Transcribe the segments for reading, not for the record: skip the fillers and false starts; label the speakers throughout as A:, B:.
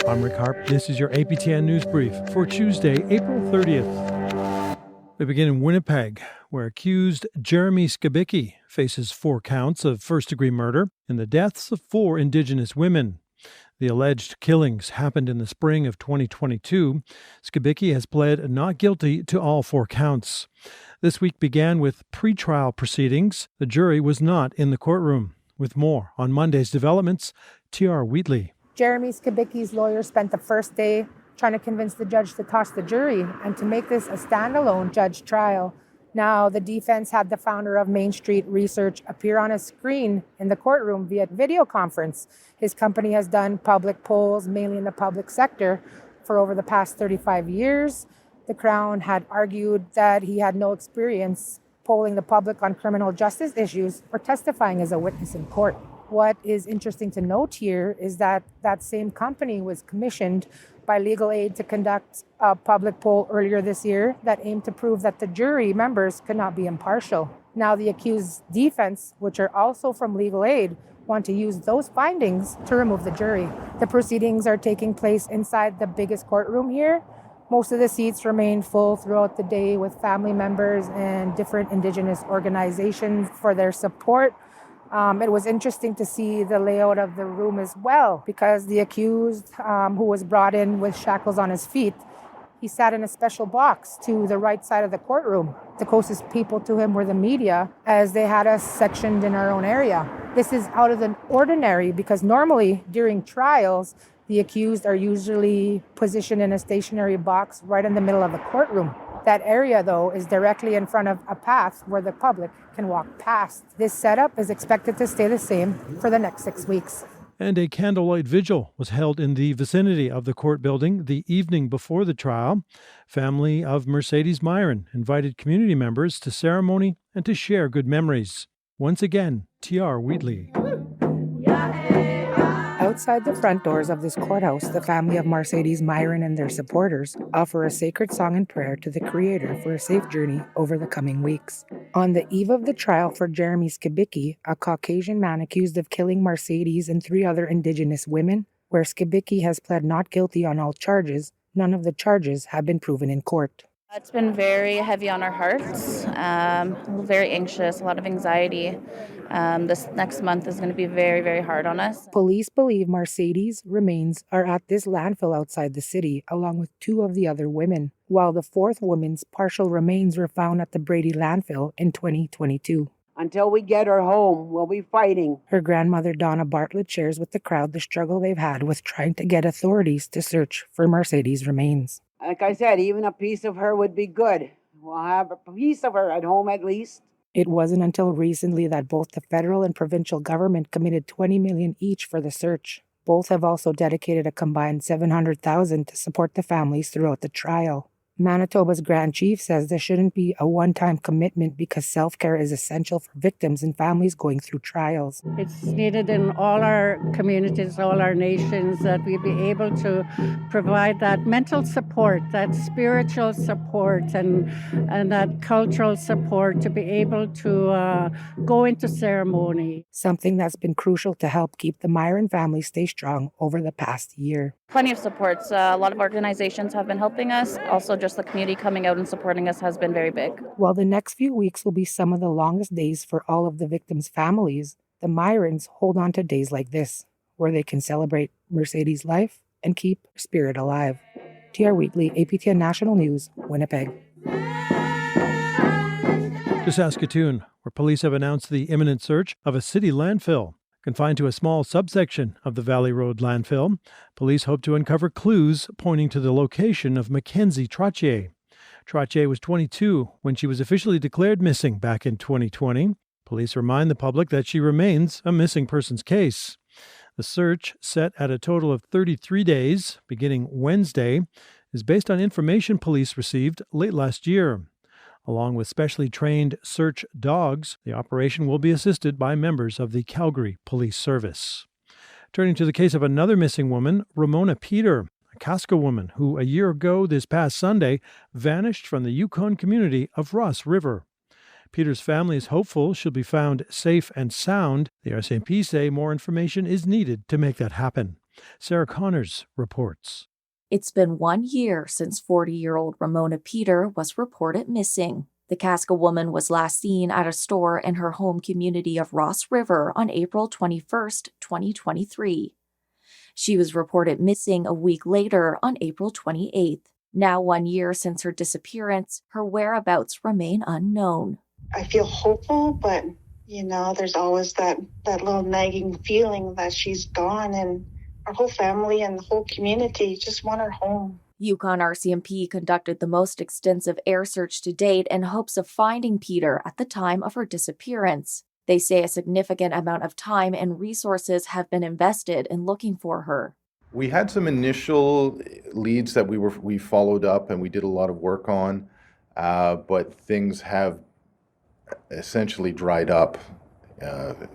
A: I'm Rick Harp. This is your APTN News Brief for Tuesday, April 30th. We begin in Winnipeg, where accused Jeremy Skibicki faces 4 counts of first-degree murder in the deaths of 4 Indigenous women. The alleged killings happened in the spring of 2022. Skibicki has pled not guilty to all 4 counts. This week began with pre-trial proceedings. The jury was not in the courtroom. With more on Monday's developments, T.R. Wheatley.
B: Jeremy Skibicki's lawyer spent the first day trying to convince the judge to toss the jury and to make this a standalone judge trial. Now, the defense had the founder of Main Street Research appear on a screen in the courtroom via video conference. His company has done public polls, mainly in the public sector, for over the past 35 years. The Crown had argued that he had no experience polling the public on criminal justice issues or testifying as a witness in court. What is interesting to note here is that that same company was commissioned by Legal Aid to conduct a public poll earlier this year that aimed to prove that the jury members could not be impartial. Now, the accused defense, which are also from Legal Aid, want to use those findings to remove the jury. The proceedings are taking place inside the biggest courtroom here. Most of the seats remain full throughout the day with family members and different Indigenous organizations for their support. It was interesting to see the layout of the room as well, because the accused, who was brought in with shackles on his feet, he sat in a special box to the right side of the courtroom. The closest people to him were the media, as they had us sectioned in our own area. This is out of the ordinary because normally during trials, the accused are usually positioned in a stationary box right in the middle of the courtroom. That area, though, is directly in front of a path where the public can walk past. This setup is expected to stay the same for the next 6 weeks.
A: And a candlelight vigil was held in the vicinity of the court building the evening before the trial. Family of Mercedes Myron invited community members to ceremony and to share good memories. Once again, T.R. Wheatley.
B: Outside the front doors of this courthouse, the family of Mercedes Myron and their supporters offer a sacred song and prayer to the Creator for a safe journey over the coming weeks. On the eve of the trial for Jeremy Skibicki, a Caucasian man accused of killing Mercedes and 3 other Indigenous women, where Skibicki has pled not guilty on all charges, none of the charges have been proven in court.
C: It's been very heavy on our hearts, very anxious, a lot of anxiety. This next month is going to be very, very hard on us.
B: Police believe Mercedes' remains are at this landfill outside the city, along with 2 of the other women, while the 4th woman's partial remains were found at the Brady landfill in 2022.
D: Until we get her home, we'll be fighting.
B: Her grandmother, Donna Bartlett, shares with the crowd the struggle they've had with trying to get authorities to search for Mercedes' remains.
D: Like I said, even a piece of her would be good. We'll have a piece of her at home at least.
B: It wasn't until recently that both the federal and provincial government committed $20 million each for the search. Both have also dedicated a combined $700,000 to support the families throughout the trial. Manitoba's Grand Chief says there shouldn't be a one-time commitment because self-care is essential for victims and families going through trials.
E: It's needed in all our communities, all our nations, that we be able to provide that mental support, that spiritual support, and that cultural support to be able to go into ceremony.
B: Something that's been crucial to help keep the Myron family stay strong over the past year.
C: Plenty of supports. A lot of organizations have been helping us. Also, just the community coming out and supporting us has been very big.
B: While the next few weeks will be some of the longest days for all of the victims' families, the Myrons hold on to days like this, where they can celebrate Mercedes' life and keep her spirit alive. T.R. Wheatley, APTN National News, Winnipeg.
A: To Saskatoon, where police have announced the imminent search of a city landfill. Confined to a small subsection of the Valley Road landfill, police hope to uncover clues pointing to the location of Mackenzie Trottier. Trottier was 22 when she was officially declared missing back in 2020. Police remind the public that she remains a missing persons case. The search, set at a total of 33 days, beginning Wednesday, is based on information police received late last year. Along with specially trained search dogs, the operation will be assisted by members of the Calgary Police Service. Turning to the case of another missing woman, Ramona Peter, a Casca woman who a year ago this past Sunday vanished from the Yukon community of Ross River. Peter's family is hopeful she'll be found safe and sound. The RCMP say more information is needed to make that happen. Sarah Connors reports.
F: It's been 1 year since 40-year-old Ramona Peter was reported missing. The Casca woman was last seen at a store in her home community of Ross River on April 21, 2023. She was reported missing a week later on April 28th. Now 1 year since her disappearance, her whereabouts remain unknown.
G: I feel hopeful, but, there's always that little nagging feeling that she's gone, and our whole family and the whole community just want her home.
F: Yukon RCMP conducted the most extensive air search to date in hopes of finding Peter at the time of her disappearance. They say a significant amount of time and resources have been invested in looking for her.
H: We had some initial leads that we followed up and we did a lot of work on, but things have essentially dried up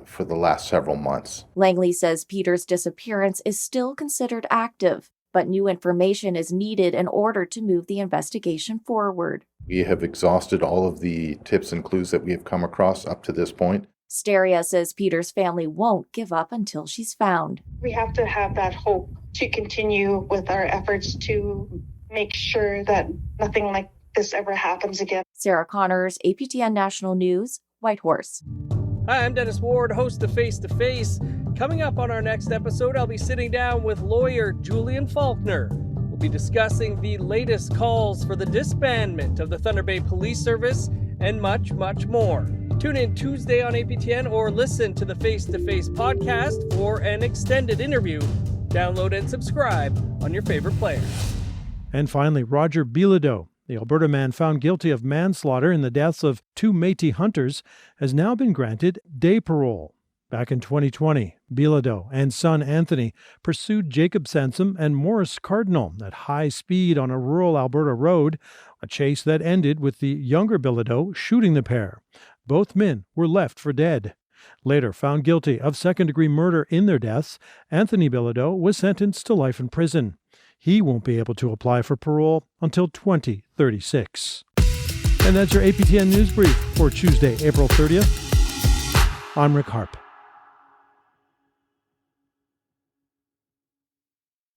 H: for the last several months.
F: Langley says Peter's disappearance is still considered active, but new information is needed in order to move the investigation forward.
H: We have exhausted all of the tips and clues that we have come across up to this point.
F: Steria says Peter's family won't give up until she's found.
G: We have to have that hope to continue with our efforts to make sure that nothing like this ever happens again.
F: Sarah Connors, APTN National News, Whitehorse.
I: Hi, I'm Dennis Ward, host of Face to Face. Coming up on our next episode, I'll be sitting down with lawyer Julian Faulkner. We'll be discussing the latest calls for the disbandment of the Thunder Bay Police Service and much, much more. Tune in Tuesday on APTN or listen to the Face to Face podcast for an extended interview. Download and subscribe on your favorite player.
A: And finally, Roger Bilodeau, the Alberta man found guilty of manslaughter in the deaths of 2 Métis hunters, has now been granted day parole. Back in 2020, Bilodeau and son Anthony pursued Jacob Sansom and Morris Cardinal at high speed on a rural Alberta road, a chase that ended with the younger Bilodeau shooting the pair. Both men were left for dead. Later found guilty of second-degree murder in their deaths, Anthony Bilodeau was sentenced to life in prison. He won't be able to apply for parole until 2036. And that's your APTN News Brief for Tuesday, April 30th. I'm Rick Harp.